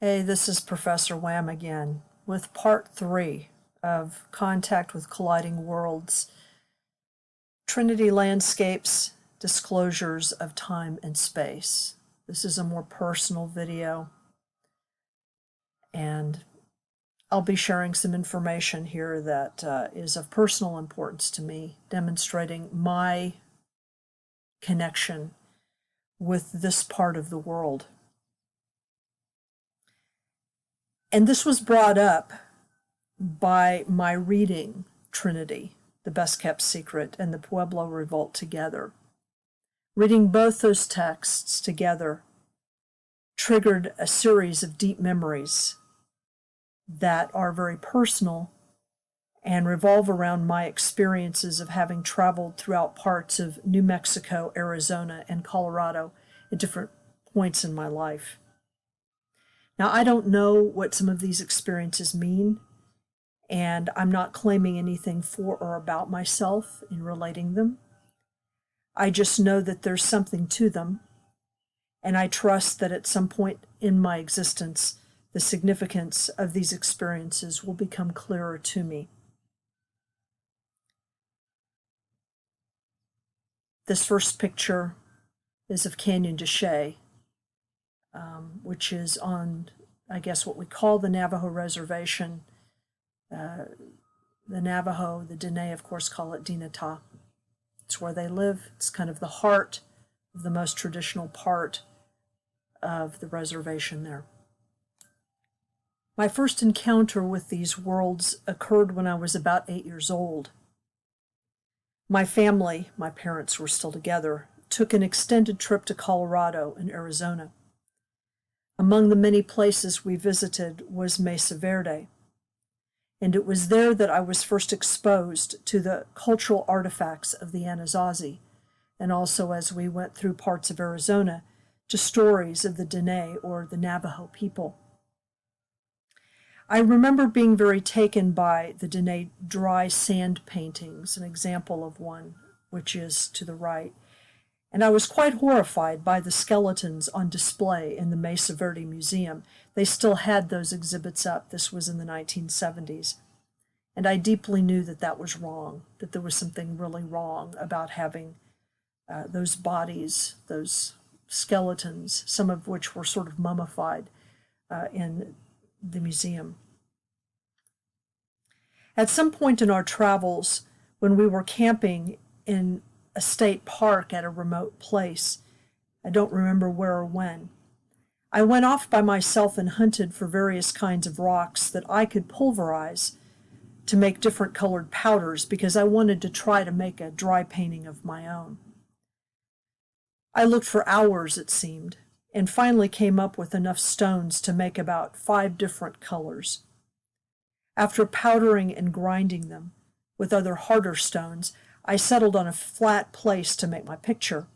Hey, this is Professor Wham again with part 3 of Contact with Colliding Worlds, Trinity Landscapes, Disclosures of Time and Space. This is a more personal video, and I'll be sharing some information here that is of personal importance to me, demonstrating my connection with this part of the world. And this was brought up by my reading Trinity, The Best Kept Secret, and the Pueblo Revolt together. Reading both those texts together triggered a series of deep memories that are very personal and revolve around my experiences of having traveled throughout parts of New Mexico, Arizona, and Colorado at different points in my life. Now, I don't know what some of these experiences mean, and I'm not claiming anything for or about myself in relating them. I just know that there's something to them, and I trust that at some point in my existence, the significance of these experiences will become clearer to me. This first picture is of Canyon de Chelly, which is on, I guess, what we call the Navajo Reservation. The Navajo, the Dene, of course, call it Dinata. It's where they live. It's kind of the heart of the most traditional part of the reservation there. My first encounter with these worlds occurred when I was about 8 years old. My family, my parents were still together, took an extended trip to Colorado and Arizona. Among the many places we visited was Mesa Verde, and it was there that I was first exposed to the cultural artifacts of the Anasazi, and also, as we went through parts of Arizona, to stories of the Dene, or the Navajo people. I remember being very taken by the Dene dry sand paintings, an example of one, which is to the right, and I was quite horrified by the skeletons on display in the Mesa Verde Museum. They still had those exhibits up. This was in the 1970s. And I deeply knew that that was wrong, that there was something really wrong about having those bodies, those skeletons, some of which were sort of mummified in the museum. At some point in our travels, when we were camping in a state park at a remote place, I don't remember where or when, I went off by myself and hunted for various kinds of rocks that I could pulverize to make different colored powders, because I wanted to try to make a dry painting of my own. I looked for hours, it seemed, and finally came up with enough stones to make about 5 different colors. After powdering and grinding them with other harder stones, I settled on a flat place to make my picture.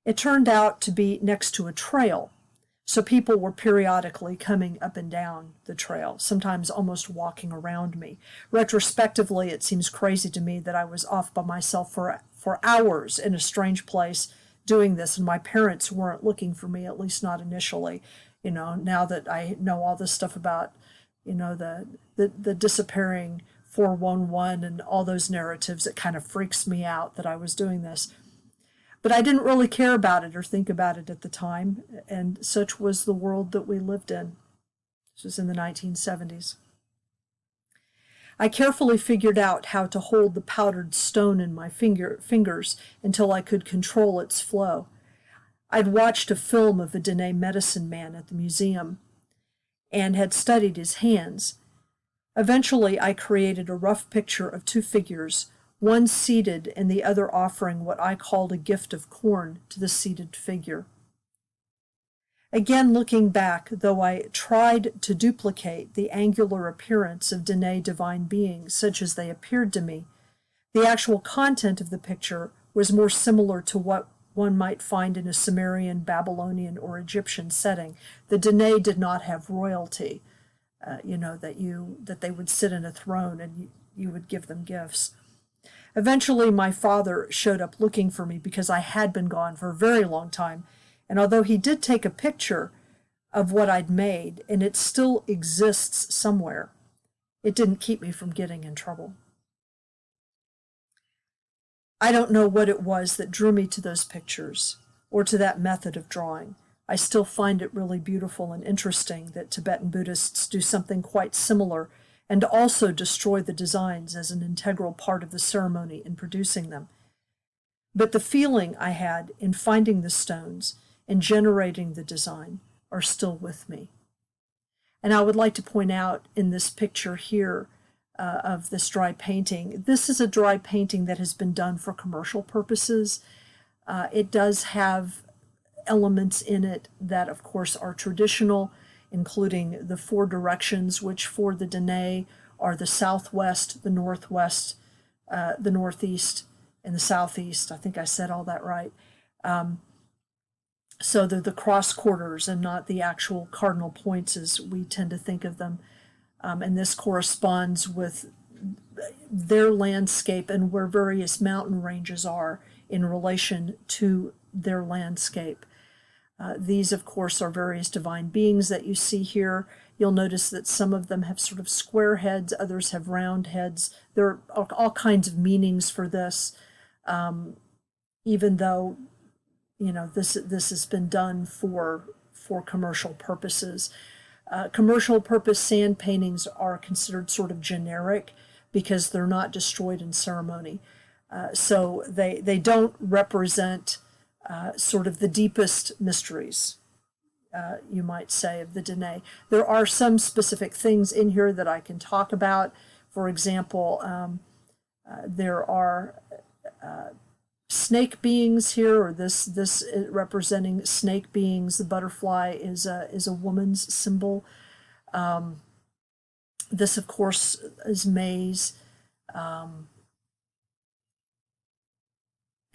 It turned out to be next to a trail, so people were periodically coming up and down the trail, sometimes almost walking around me. Retrospectively, it seems crazy to me that I was off by myself for hours in a strange place doing this, and my parents weren't looking for me, at least not initially. Now that I know all this stuff about, the disappearing 411 and all those narratives, it kind of freaks me out that I was doing this. But I didn't really care about it or think about it at the time, and such was the world that we lived in. This was in the 1970s. I carefully figured out how to hold the powdered stone in my fingers until I could control its flow. I'd watched a film of a Dene medicine man at the museum and had studied his hands. Eventually, I created a rough picture of 2 figures, one seated and the other offering what I called a gift of corn to the seated figure. Again, looking back, though I tried to duplicate the angular appearance of Dene divine beings such as they appeared to me, the actual content of the picture was more similar to what one might find in a Sumerian, Babylonian, or Egyptian setting. The Dene did not have royalty, that they would sit in a throne and you would give them gifts. Eventually, my father showed up looking for me because I had been gone for a very long time, and although he did take a picture, of what I'd made, and it still exists somewhere. It didn't keep me from getting in trouble. I don't know what it was that drew me to those pictures or to that method of drawing. I still find it really beautiful and interesting that Tibetan Buddhists do something quite similar and also destroy the designs as an integral part of the ceremony in producing them. But the feeling I had in finding the stones and generating the design are still with me. And I would like to point out in this picture here of this dry painting, this is a dry painting that has been done for commercial purposes. It does have elements in it that, of course, are traditional, including the four directions, which for the Dene are the southwest, the northwest, the northeast, and the southeast. I think I said all that right. So they're the cross quarters and not the actual cardinal points as we tend to think of them. And this corresponds with their landscape and where various mountain ranges are in relation to their landscape. These, of course, are various divine beings that you see here. You'll notice that some of them have sort of square heads, others have round heads. There are all kinds of meanings for this, even though, you know, this has been done for commercial purposes. Commercial purpose sand paintings are considered sort of generic because they're not destroyed in ceremony. So they don't represent sort of the deepest mysteries, you might say, of the Dene. There are some specific things in here that I can talk about. For example, there are snake beings here, or this representing snake beings. The butterfly is a woman's symbol. This, of course, is maize.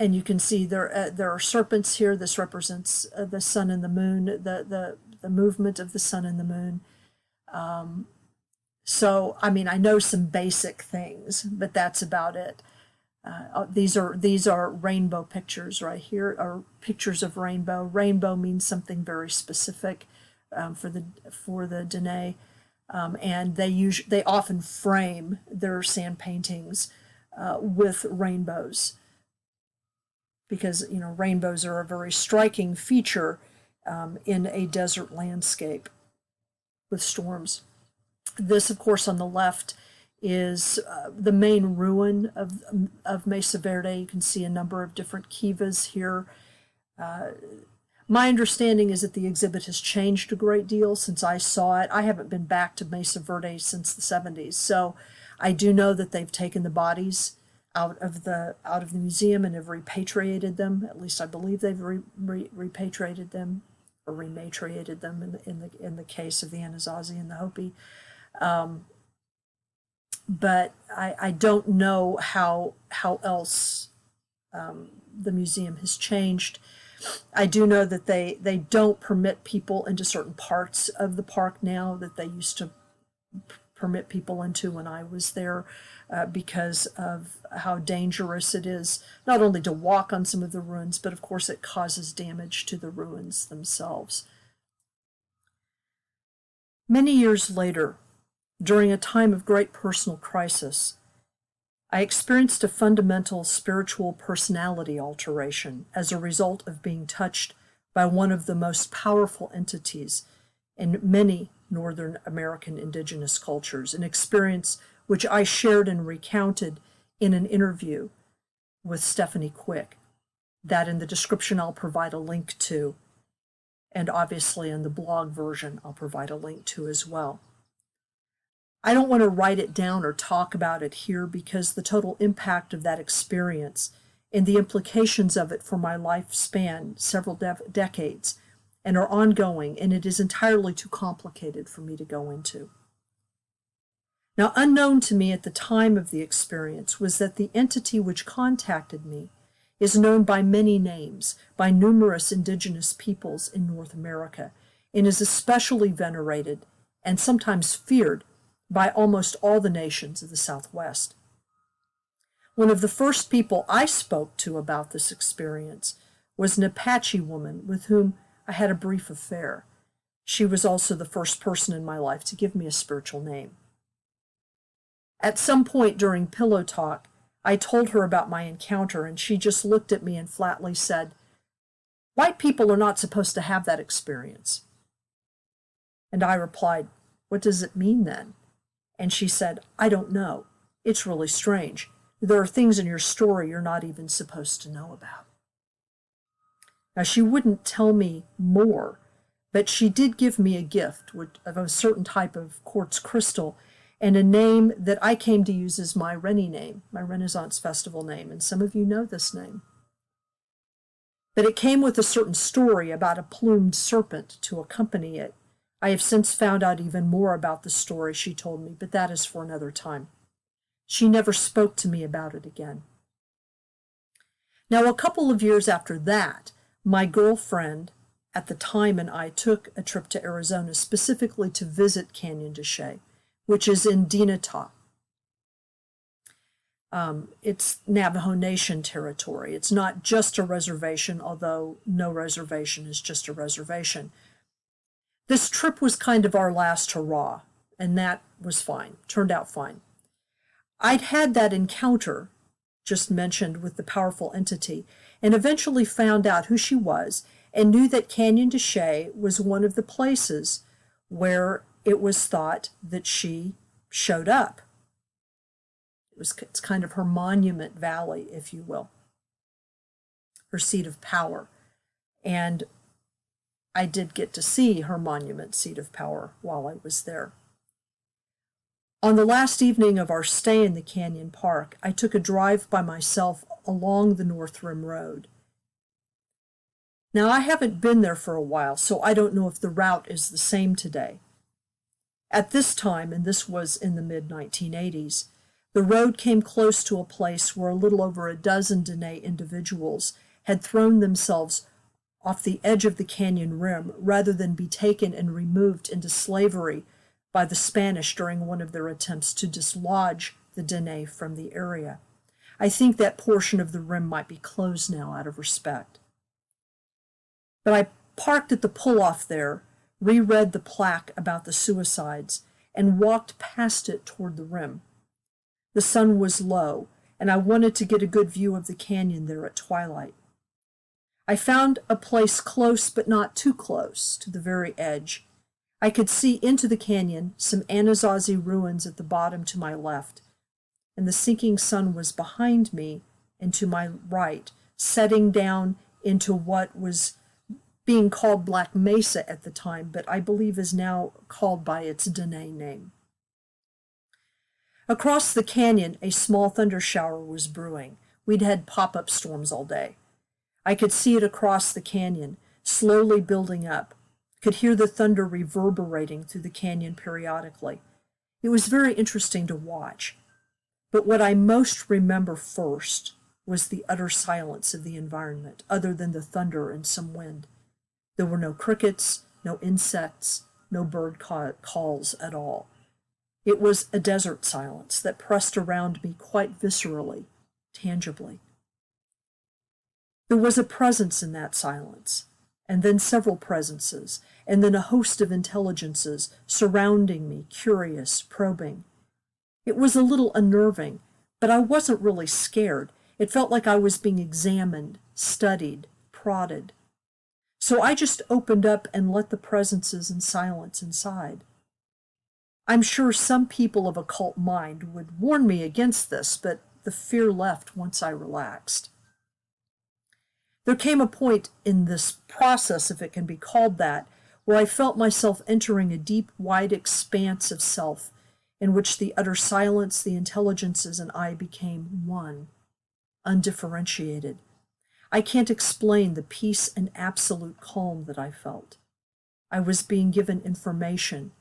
And you can see there are serpents here. This represents the sun and the moon, the movement of the sun and the moon. So, I mean, I know some basic things, but that's about it. These are rainbow pictures right here, are pictures of rainbow. Rainbow means something very specific for the Dene, and they often frame their sand paintings with rainbows, because, you know, rainbows are a very striking feature in a desert landscape with storms. This, of course, on the left is the main ruin of Mesa Verde. You can see a number of different kivas here. My understanding is that the exhibit has changed a great deal since I saw it. I haven't been back to Mesa Verde since the 70s, so I do know that they've taken the bodies out of the museum and have repatriated them. At least I believe they've repatriated them, or rematriated them in the case of the Anasazi and the Hopi. But I don't know how else the museum has changed. I do know that they don't permit people into certain parts of the park now that they used to permit people into when I was there, because of how dangerous it is, not only to walk on some of the ruins, but of course it causes damage to the ruins themselves. Many years later, during a time of great personal crisis, I experienced a fundamental spiritual personality alteration as a result of being touched by one of the most powerful entities in many Northern American indigenous cultures, an experience which I shared and recounted in an interview with Stephanie Quick, that in the description I'll provide a link to, and obviously in the blog version I'll provide a link to as well. I don't want to write it down or talk about it here because the total impact of that experience and the implications of it for my life span several decades and are ongoing, and it is entirely too complicated for me to go into. Now, unknown to me at the time of the experience was that the entity which contacted me is known by many names by numerous indigenous peoples in North America and is especially venerated and sometimes feared by almost all the nations of the Southwest. One of the first people I spoke to about this experience was an Apache woman with whom I had a brief affair. She was also the first person in my life to give me a spiritual name. At some point during pillow talk, I told her about my encounter, and she just looked at me and flatly said, "White people are not supposed to have that experience." And I replied, "What does it mean then?" And she said, "I don't know. It's really strange. There are things in your story you're not even supposed to know about." Now, she wouldn't tell me more, but she did give me a gift of a certain type of quartz crystal and a name that I came to use as my Rennie name, my Renaissance Festival name, and some of you know this name. But it came with a certain story about a plumed serpent to accompany it. I have since found out even more about the story she told me, but that is for another time. She never spoke to me about it again. Now, a couple of years after that, my girlfriend at the time and I took a trip to Arizona specifically to visit Canyon de Chelly, which is in Dinatah. It's Navajo Nation territory. It's not just a reservation, although no reservation is just a reservation. This trip was kind of our last hurrah, and that was fine, turned out fine. I'd had that encounter just mentioned with the powerful entity and eventually found out who she was and knew that Canyon de Chelly was one of the places where it was thought that she showed up. It's kind of her monument valley, if you will, her seat of power. And I did get to see her monument seat of power while I was there. On the last evening of our stay in the Canyon Park, I took a drive by myself along the North Rim Road. Now, I haven't been there for a while, so I don't know if the route is the same today. At this time, and this was in the mid-1980s, the road came close to a place where a little over a dozen Dene individuals had thrown themselves off the edge of the canyon rim rather than be taken and removed into slavery by the Spanish during one of their attempts to dislodge the Dene from the area. I think that portion of the rim might be closed now out of respect. But I parked at the pull-off there, reread the plaque about the suicides, and walked past it toward the rim. The sun was low, and I wanted to get a good view of the canyon there at twilight. I found a place close but not too close to the very edge. I could see into the canyon, some Anasazi ruins at the bottom to my left, and the sinking sun was behind me and to my right, setting down into what was being called Black Mesa at the time, but I believe is now called by its Dene name. Across the canyon, a small thunder shower was brewing. We'd had pop-up storms all day. I could see it across the canyon, slowly building up, could hear the thunder reverberating through the canyon periodically. It was very interesting to watch. But what I most remember first was the utter silence of the environment, other than the thunder and some wind. There were no crickets, no insects, no bird calls at all. It was a desert silence that pressed around me quite viscerally, tangibly. There was a presence in that silence, and then several presences, and then a host of intelligences surrounding me, curious, probing. It was a little unnerving, but I wasn't really scared. It felt like I was being examined, studied, prodded. So I just opened up and let the presences and silence inside. I'm sure some people of occult mind would warn me against this, but the fear left once I relaxed. There came a point in this process, if it can be called that, where I felt myself entering a deep, wide expanse of self, in which the utter silence, the intelligences, and I became one, undifferentiated. I can't explain the peace and absolute calm that I felt. I was being given information,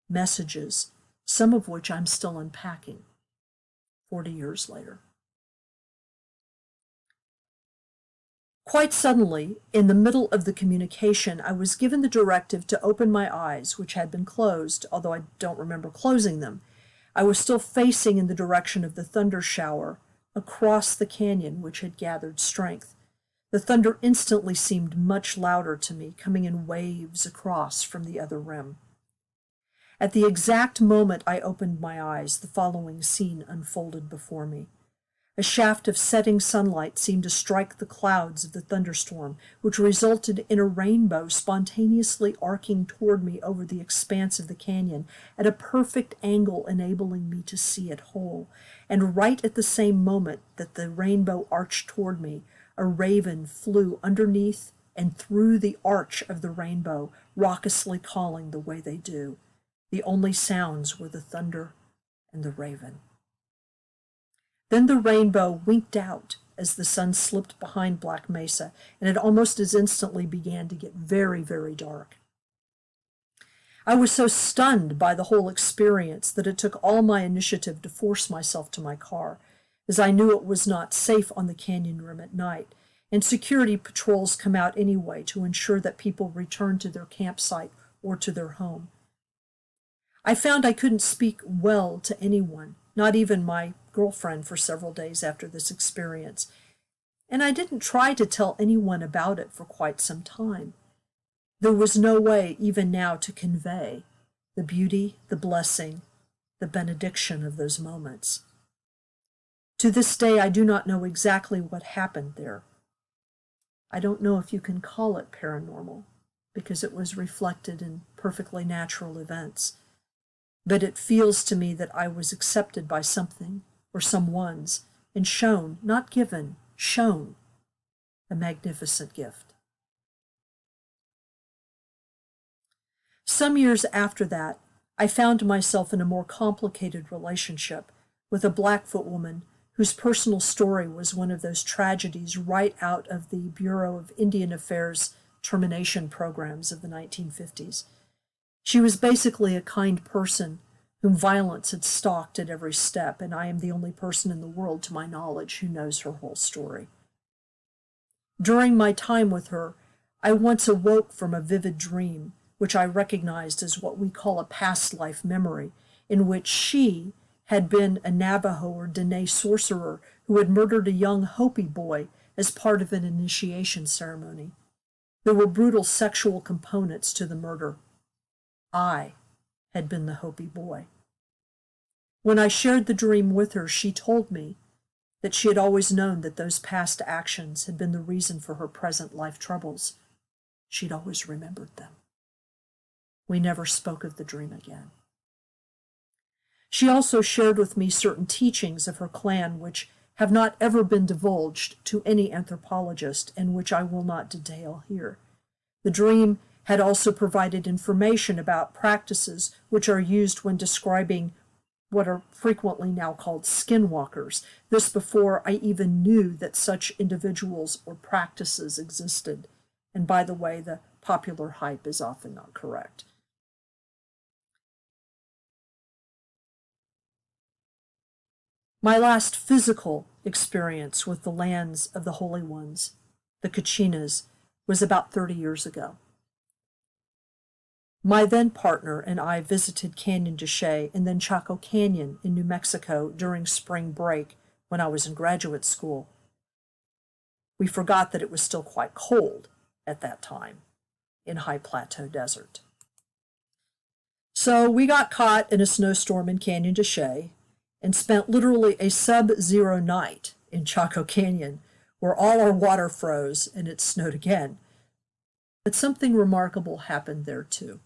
messages, some of which I'm still unpacking 40 years later. Quite suddenly, in the middle of the communication, I was given the directive to open my eyes, which had been closed, although I don't remember closing them. I was still facing in the direction of the thunder shower, across the canyon, which had gathered strength. The thunder instantly seemed much louder to me, coming in waves across from the other rim. At the exact moment I opened my eyes, the following scene unfolded before me. A shaft of setting sunlight seemed to strike the clouds of the thunderstorm, which resulted in a rainbow spontaneously arcing toward me over the expanse of the canyon at a perfect angle, enabling me to see it whole. And right at the same moment that the rainbow arched toward me, a raven flew underneath and through the arch of the rainbow, raucously calling the way they do. The only sounds were the thunder and the raven. Then the rainbow winked out as the sun slipped behind Black Mesa, and it almost as instantly began to get very, very dark. I was so stunned by the whole experience that it took all my initiative to force myself to my car, as I knew it was not safe on the canyon rim at night, and security patrols come out anyway to ensure that people return to their campsite or to their home. I found I couldn't speak well to anyone, not even my girlfriend, for several days after this experience, and I didn't try to tell anyone about it for quite some time. There was no way even now to convey the beauty, the blessing, the benediction of those moments. To this day, I do not know exactly what happened there. I don't know if you can call it paranormal, because it was reflected in perfectly natural events. But it feels to me that I was accepted by something or someone's and shown, not given, shown a magnificent gift. Some years after that, I found myself in a more complicated relationship with a Blackfoot woman whose personal story was one of those tragedies right out of the Bureau of Indian Affairs termination programs of the 1950s. She was basically a kind person whom violence had stalked at every step, and I am the only person in the world, to my knowledge, who knows her whole story. During my time with her, I once awoke from a vivid dream, which I recognized as what we call a past life memory, in which she had been a Navajo or Dene sorcerer who had murdered a young Hopi boy as part of an initiation ceremony. There were brutal sexual components to the murder. I had been the Hopi boy. When I shared the dream with her, she told me that she had always known that those past actions had been the reason for her present life troubles. She'd always remembered them. We never spoke of the dream again. She also shared with me certain teachings of her clan which have not ever been divulged to any anthropologist and which I will not detail here. The dream had also provided information about practices which are used when describing what are frequently now called skinwalkers. This before I even knew that such individuals or practices existed. And by the way, the popular hype is often not correct. My last physical experience with the lands of the Holy Ones, the Kachinas, was about 30 years ago. My then partner and I visited Canyon de Chelly and then Chaco Canyon in New Mexico during spring break when I was in graduate school. We forgot that it was still quite cold at that time in high plateau desert. So we got caught in a snowstorm in Canyon de Chelly and spent literally a sub-zero night in Chaco Canyon, where all our water froze and it snowed again. But something remarkable happened there too.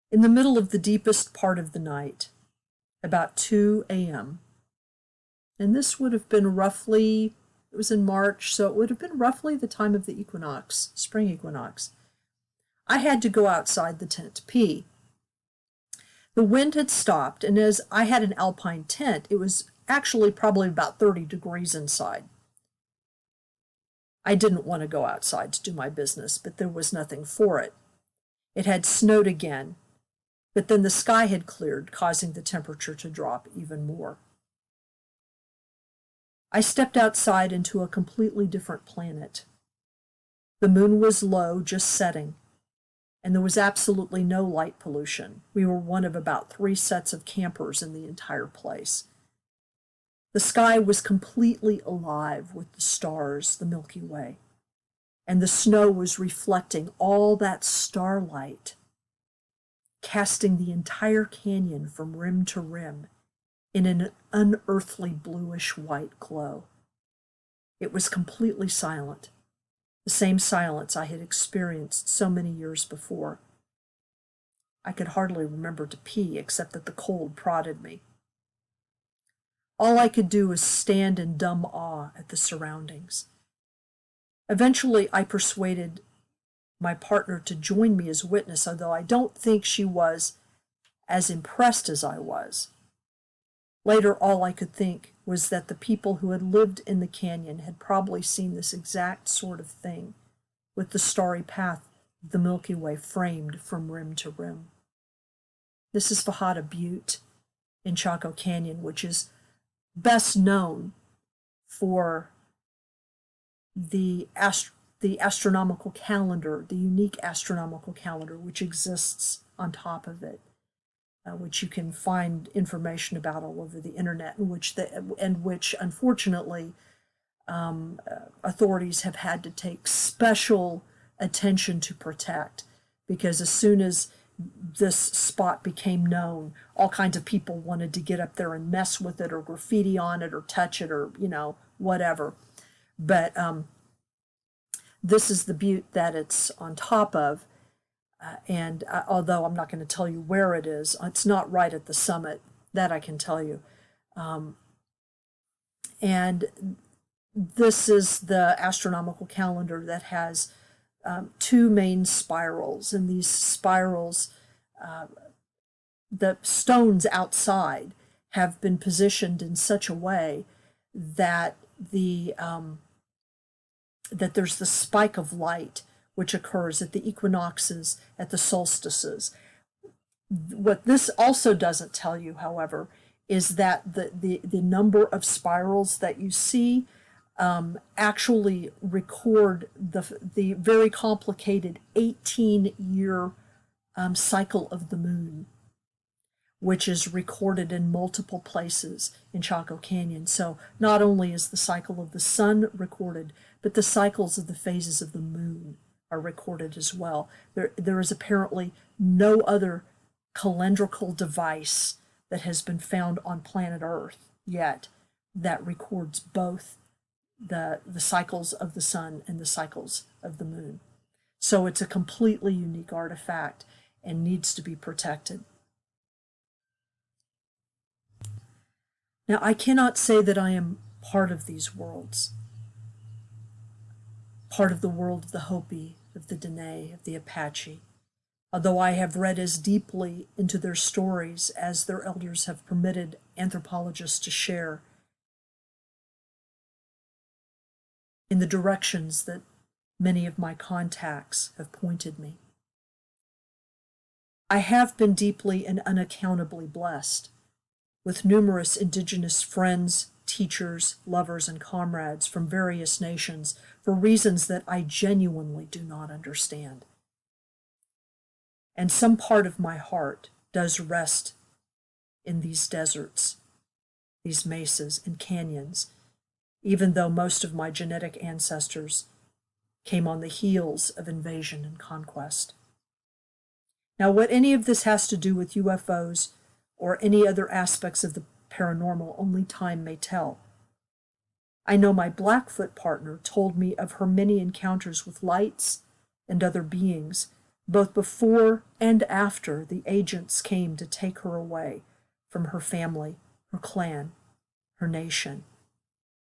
In the middle of the deepest part of the night, about 2 a.m., and this would have been roughly, it was in March, so it would have been roughly the time of the equinox, spring equinox, I had to go outside the tent to pee. The wind had stopped, and as I had an alpine tent, it was actually probably about 30 degrees inside. I didn't want to go outside to do my business, but there was nothing for it. It had snowed again, but then the sky had cleared, causing the temperature to drop even more. I stepped outside into a completely different planet. The moon was low, just setting, and there was absolutely no light pollution. We were one of about 3 sets of campers in the entire place. The sky was completely alive with the stars, the Milky Way, and the snow was reflecting all that starlight, casting the entire canyon from rim to rim in an unearthly bluish white glow. It was completely silent, the same silence I had experienced so many years before. I could hardly remember to pee, except that the cold prodded me. All I could do was stand in dumb awe at the surroundings. Eventually, I persuaded my partner to join me as witness, although I don't think she was as impressed as I was. Later, all I could think was that the people who had lived in the canyon had probably seen this exact sort of thing, with the starry path of the Milky Way framed from rim to rim. This is Fajada Butte in Chaco Canyon, which is best known for the astronomical calendar, the unique astronomical calendar which exists on top of it, which you can find information about all over the internet, and which unfortunately authorities have had to take special attention to protect, because as soon as this spot became known, all kinds of people wanted to get up there and mess with it or graffiti on it or touch it or, whatever. But this is the butte that it's on top of. And although I'm not going to tell you where it is, it's not right at the summit, that I can tell you. And this is the astronomical calendar that has two main spirals, and these spirals, the stones outside have been positioned in such a way that that there's the spike of light which occurs at the equinoxes, at the solstices. What this also doesn't tell you, however, is that the number of spirals that you see actually record the very complicated 18-year cycle of the moon, which is recorded in multiple places in Chaco Canyon. So not only is the cycle of the sun recorded, but the cycles of the phases of the moon are recorded as well. There is apparently no other calendrical device that has been found on planet Earth yet that records both the cycles of the sun and the cycles of the moon. So it's a completely unique artifact and needs to be protected. Now, I cannot say that I am part of these worlds, part of the world of the Hopi, of the Dene, of the Apache, although I have read as deeply into their stories as their elders have permitted anthropologists to share in the directions that many of my contacts have pointed me. I have been deeply and unaccountably blessed with numerous indigenous friends, teachers, lovers, and comrades from various nations for reasons that I genuinely do not understand. And some part of my heart does rest in these deserts, these mesas and canyons, even though most of my genetic ancestors came on the heels of invasion and conquest. Now, what any of this has to do with UFOs or any other aspects of the paranormal, only time may tell. I know my Blackfoot partner told me of her many encounters with lights and other beings, both before and after the agents came to take her away from her family, her clan, her nation.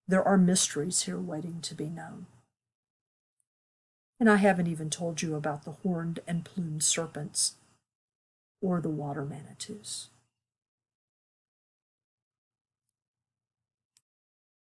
There are mysteries here waiting to be known. And I haven't even told you about the horned and plumed serpents or the water manitous.